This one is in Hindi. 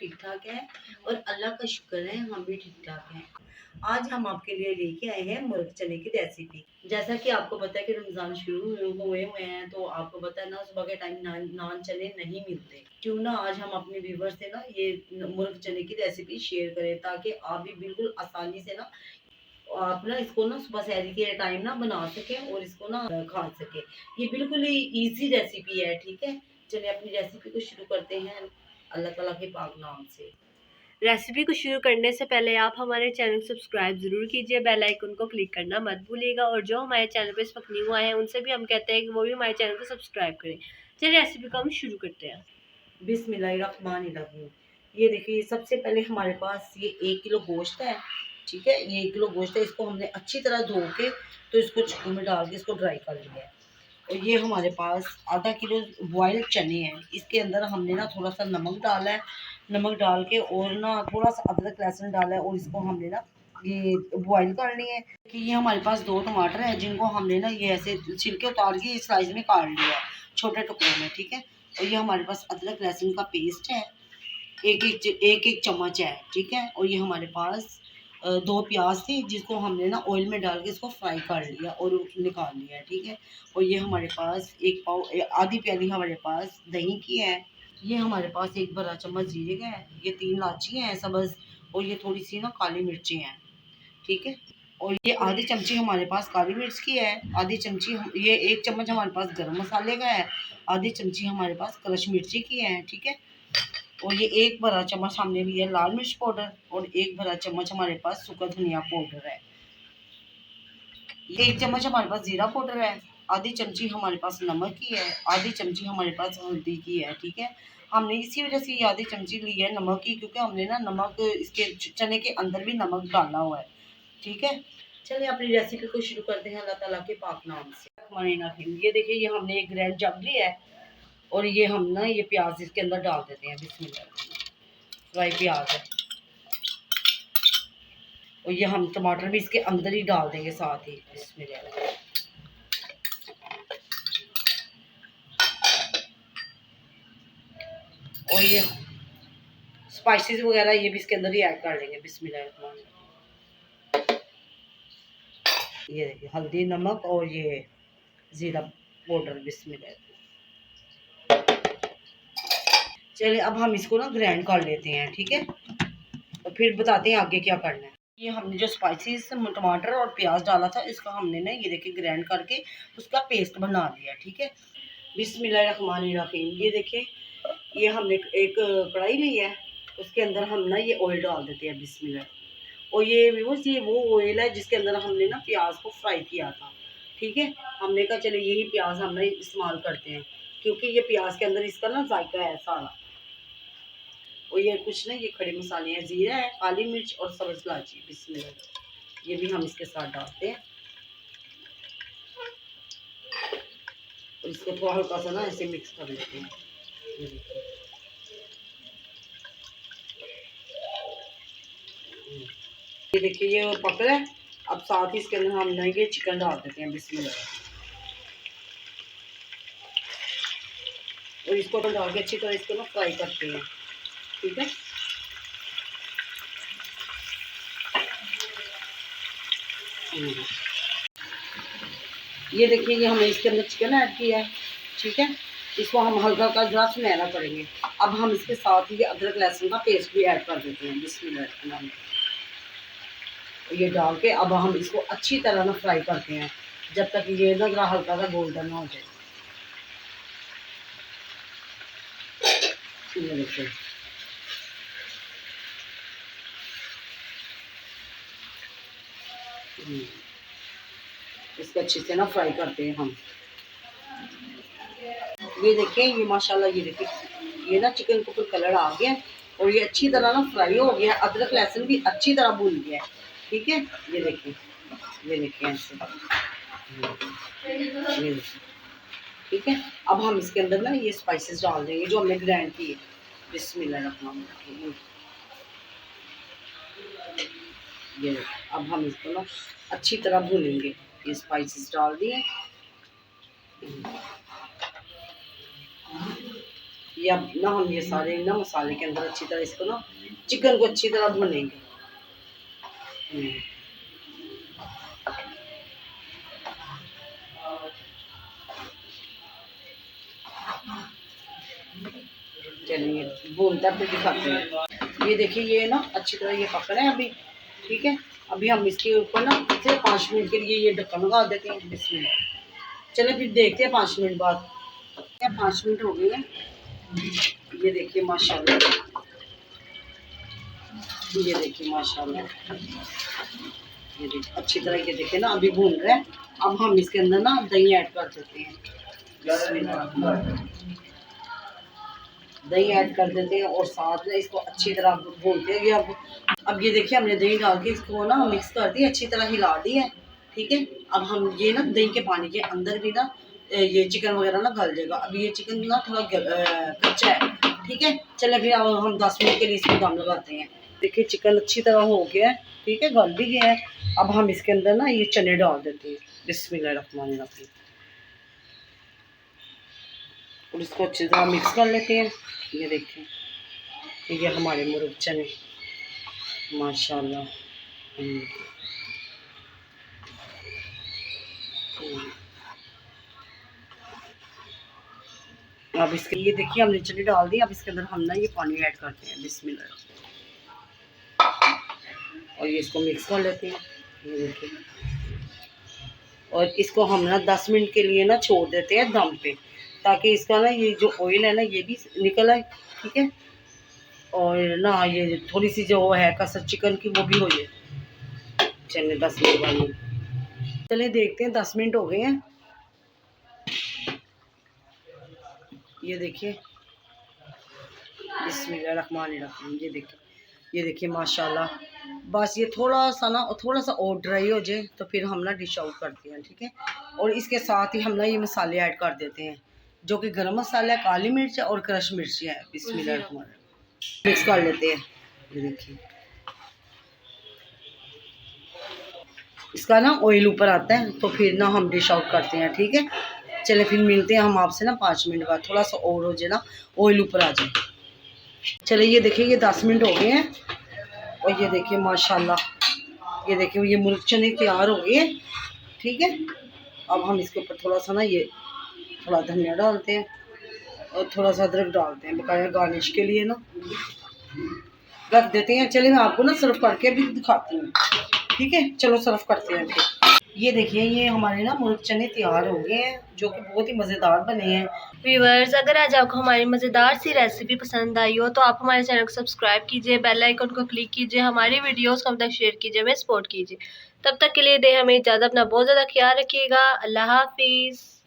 ठीक ठाक है और अल्लाह का शुक्र है हम भी ठीक ठाक हैं। आज हम आपके लिए लेके आए हैं मुर्ग चने की रेसिपी। जैसा कि आपको पता है कि रमज़ान शुरू हुए हुए हैं, तो आपको पता है ना सुबह के टाइम नान चने नहीं मिलते। क्यों ना आज हम अपने व्यूअर्स से ना ये मुर्ग चने की रेसिपी शेयर करें, ताकि आप भी बिल्कुल आसानी से ना आप ना इसको ना सुबह सहरी के टाइम ना बना सकें और इसको ना खा सकें। ये बिल्कुल ही ईज़ी रेसिपी है, ठीक है? चलिए अपनी रेसिपी को शुरू करते हैं अल्लाह ताला के पाक नाम से। रेसिपी को शुरू करने से पहले आप हमारे चैनल को सब्सक्राइब ज़रूर कीजिए, बेल आइकन को क्लिक करना मत भूलिएगा। और जो हमारे चैनल पे इस वक्त न्यू आए हैं उनसे भी हम कहते हैं कि वो भी हमारे चैनल को सब्सक्राइब करें। चलिए रेसिपी को हम शुरू करते हैं। बिस्मिल्लाहिर्रहमानिर्रहीम। ये देखिए, सबसे पहले हमारे पास ये 1 किलो गोश्त है, ठीक है? ये 1 किलो गोश्त है, इसको हमने अच्छी तरह धो के तो इसको छक्कू में डाल के इसको ड्राई कर लिया है। और ये हमारे पास आधा किलो बॉयल चने हैं, इसके अंदर हमने ना थोड़ा सा नमक डाला है, नमक डाल के और ना थोड़ा सा अदरक लहसुन डाला है और इसको हमने ना ये बॉयल कर लिए है। कि ये हमारे पास 2 टमाटर हैं, जिनको हमने ना ये ऐसे छिलके उतार के स्लाइस में काट लिया है छोटे टुकड़ों में, ठीक है? और ये हमारे पास अदरक लहसुन का पेस्ट है, एक चम्मच है, ठीक है? और ये हमारे पास 2 प्याज थी, जिसको हमने ना ऑयल में डाल के इसको फ्राई कर लिया और निकाल लिया, ठीक है? और ये हमारे पास आधी प्याली हमारे पास दही की है। ये हमारे पास 1 बड़ा चम्मच जीरे का है, ये 3 इलायची हैं सब्ज़ और ये थोड़ी सी ना काली मिर्ची हैं, ठीक है? और ये आधी चमची हमारे पास काली मिर्च की है, आधी चमची ये 1 चम्मच हमारे पास गरम मसाले का है, आधी चमची हमारे पास क्रश मिर्ची की है, ठीक है? और ये 1 बड़ा चम्मच हमने लिया है लाल मिर्च पाउडर और 1 बड़ा चम्मच हमारे पास सूखा धनिया पाउडर है। 1 चम्मच हमारे पास जीरा पाउडर है, आधी चमची हमारे पास नमक की है, आधी चमची हमारे पास हल्दी की है, ठीक है? हमने इसी वजह से ये आधी चमची ली है नमक की, क्योंकि हमने ना नमक इसके चने के अंदर भी नमक डाला हुआ है, ठीक है? चलिए अपनी रेसिपी को शुरू करते हैं अल्लाह ताला के पाक नाम से। ये देखिए, ये हमने एक ग्रैंड जग लिया है और ये हम ना ये प्याज इसके अंदर डाल देते हैं। बिस्मिल्लाह। फ्राई प्याज है और ये हम टमाटर भी इसके अंदर ही डाल देंगे साथ ही। बिस्मिल्लाह। और ये स्पाइसेस वगैरह ये भी इसके अंदर ही ऐड कर लेंगे। बिस्मिल्लाह। ये देखिए, हल्दी नमक और ये ज़ीरा पाउडर। बिस्मिल्लाह। चलिए अब हम इसको ना ग्राइंड कर लेते हैं, ठीक है? और फिर बताते हैं आगे क्या करना है। ये हमने जो स्पाइसेस टमाटर और प्याज डाला था, इसका हमने ना ये देखिए ग्राइंड करके उसका पेस्ट बना लिया, ठीक है? बिस्मिल्लाहिर्रहमानिर्रहीम। ये देखिए, ये हमने एक कढ़ाई ली है, उसके अंदर हम ना ये ऑयल डाल देते हैं। बिस्मिल्लाह। और ये वो ऑयल है जिसके अंदर हमने ना प्याज को फ्राई किया था, ठीक है? हमने कहा चलो यही प्याज हम ना इस्तेमाल करते हैं, क्योंकि ये प्याज के अंदर इसका ना जायका है सारा। और ये कुछ ना ये खड़े मसाले हैं, जीरा है, काली मिर्च और सब्ज़ इलायची। बिस्मिल्लाह। ये भी हम इसके साथ डालते हैं और इसको थोड़ा हल्का सा ना ऐसे मिक्स कर लेते हैं। ये देखिए, ये पक रहा है। अब साथ ही इसके अंदर हम ना ये चिकन डाल देते हैं। बिस्मिल्लाह। और इसको डाल के अच्छी तरह इसको ना फ्राई करते हैं, ठीक है? ये देखिए, ये हमने इसके अंदर चिकन ऐड किया है, ठीक है? इसको हम हल्का का जरा सुनहरा करेंगे। अब हम इसके साथ ही अदरक लहसुन का पेस्ट भी ऐड कर देते हैं। बिस्मिल्लाह। ये डाल के अब हम इसको अच्छी तरह ना फ्राई करते हैं, जब तक ये ना जरा हल्का सा गोल्डन ना हो जाए। ये देखिए, इसको अच्छे से ना फ्राई करते हैं हम। ये देखिए, ये माशाल्लाह, ये देखिए, ये ना चिकन को कलर आ गया और ये अच्छी तरह ना फ्राई हो गया। अदरक लहसुन भी अच्छी तरह भून गया है, ठीक है? ये देखिए, ये देखिए ऐसे, ये देखिए, ठीक है? अब हम इसके अंदर ना ये स्पाइसेस डाल देंगे जो हमने ग्राइंड किए। बिस्मिल्लाह। ये अब हम इसको ना अच्छी तरह भूनेंगे। ये स्पाइसेस डाल दिए। ये अब ना हम ये सारे ना मसाले के अंदर अच्छी तरह इसको ना चिकन को अच्छी तरह भुनेंगे। चलिए भूनता फिर दिखाते हैं। ये देखिए ये ना अच्छी तरह ये पक रहा है अभी, ठीक है। अभी हम इसके ऊपर ना सिर्फ 5 मिनट के लिए ये ढक्कन लगा देते हैं। बिस्मिल्लाह। चलिए फिर देखते हैं 5 मिनट बाद। 5 मिनट हो गए हैं। ये देखिए माशाल्लाह, ये देखिए माशाल्लाह, ये देखिए अच्छी तरह ये देखिए ना अभी भून रहा है। अब हम इसके अंदर ना दही ऐड कर देते हैं। दही ऐड कर देते हैं और साथ में इसको अच्छी तरह भूनते हैं। अब ये देखिए हमने दही डाल के इसको ना मिक्स कर दी, अच्छी तरह हिला दी है, ठीक है। अब हम ये ना दही के पानी के अंदर भी ना ये चिकन वगैरह ना गल जाएगा। अब ये चिकन ना थोड़ा कच्चा है, ठीक है। चलिए फिर अब हम 10 मिनट के लिए इसको दम लगाते हैं। देखिए चिकन अच्छी तरह हो गया है, ठीक है, गल भी गया है। अब हम इसके अंदर ना ये चने डाल देते हैं। बिस्मिल्लाहिर्रहमानिर्रहीम। और इसको अच्छी तरह मिक्स कर लेते हैं। ये देखिए ये हमारे मुर्ग चने माशाल्लाह। अब इसके ये देखिए हमने चने डाल दी। अब इसके अंदर हम ना ये पानी ऐड करते हैं। बिस्मिल्लाह। और ये इसको मिक्स कर लेते हैं। ये देखिए और इसको हम ना 10 मिनट के लिए ना छोड़ देते हैं दम पे, ताकि इसका ना ये जो ऑयल है ना ये भी निकल आए, ठीक है। और ना ये थोड़ी सी जो है कसर चिकन की वो भी हो जाए। चलिए 10 मिनट बाद चलिए देखते हैं। 10 मिनट हो गए हैं। ये देखिए बिस्मिल्लाहिर्रहमानिर्रहीम। ये देखिए माशाल्लाह। बस ये थोड़ा सा और ड्राई हो जाए तो फिर हम ना डिश आउट करते हैं, ठीक है। और इसके साथ ही हम ना ये मसाले ऐड कर देते हैं, जो कि गरम मसाला है, काली मिर्च है और क्रश मिर्ची है। बिस्मिल्लाहिर्रहमानिर्रहीम। मिक्स कर लेते हैं। ये देखिए इसका ना ऑयल ऊपर आता है तो फिर ना हम डिश आउट करते हैं, ठीक है। चले फिर मिलते हैं हम आपसे ना 5 मिनट बाद। थोड़ा सा और हो जाए ना, ऑयल ऊपर आ जाए। चलिए ये देखिए ये 10 मिनट हो गए हैं। और ये देखिए माशाल्लाह, ये देखिए ये मुर्ग चने तैयार हो गए, ठीक है। अब हम इसके ऊपर थोड़ा सा ना ये थोड़ा धनिया डालते हैं और थोड़ा सा अदरक डालते हैं बकाया गार्निश के लिए ना रख देते हैं। चलिए मैं आपको ना सर्व करके भी दिखाती हूँ, ठीक है। चलो सर्व करते हैं फिर। ये देखिए ये हमारे ना मुर्ग चने तैयार हो गए हैं, जो कि बहुत ही मज़ेदार बने हैं। व्यूअर्स, अगर आज आपको हमारी मज़ेदार सी रेसिपी पसंद आई हो तो आप हमारे चैनल को सब्सक्राइब कीजिए, बेल आइकन को क्लिक कीजिए, हमारी वीडियोस को हम तक शेयर कीजिए, हमें सपोर्ट कीजिए। तब तक के लिए दे हमें इजाज़त। अपना बहुत ज़्यादा ख्याल रखिएगा। अल्लाह हाफिज़।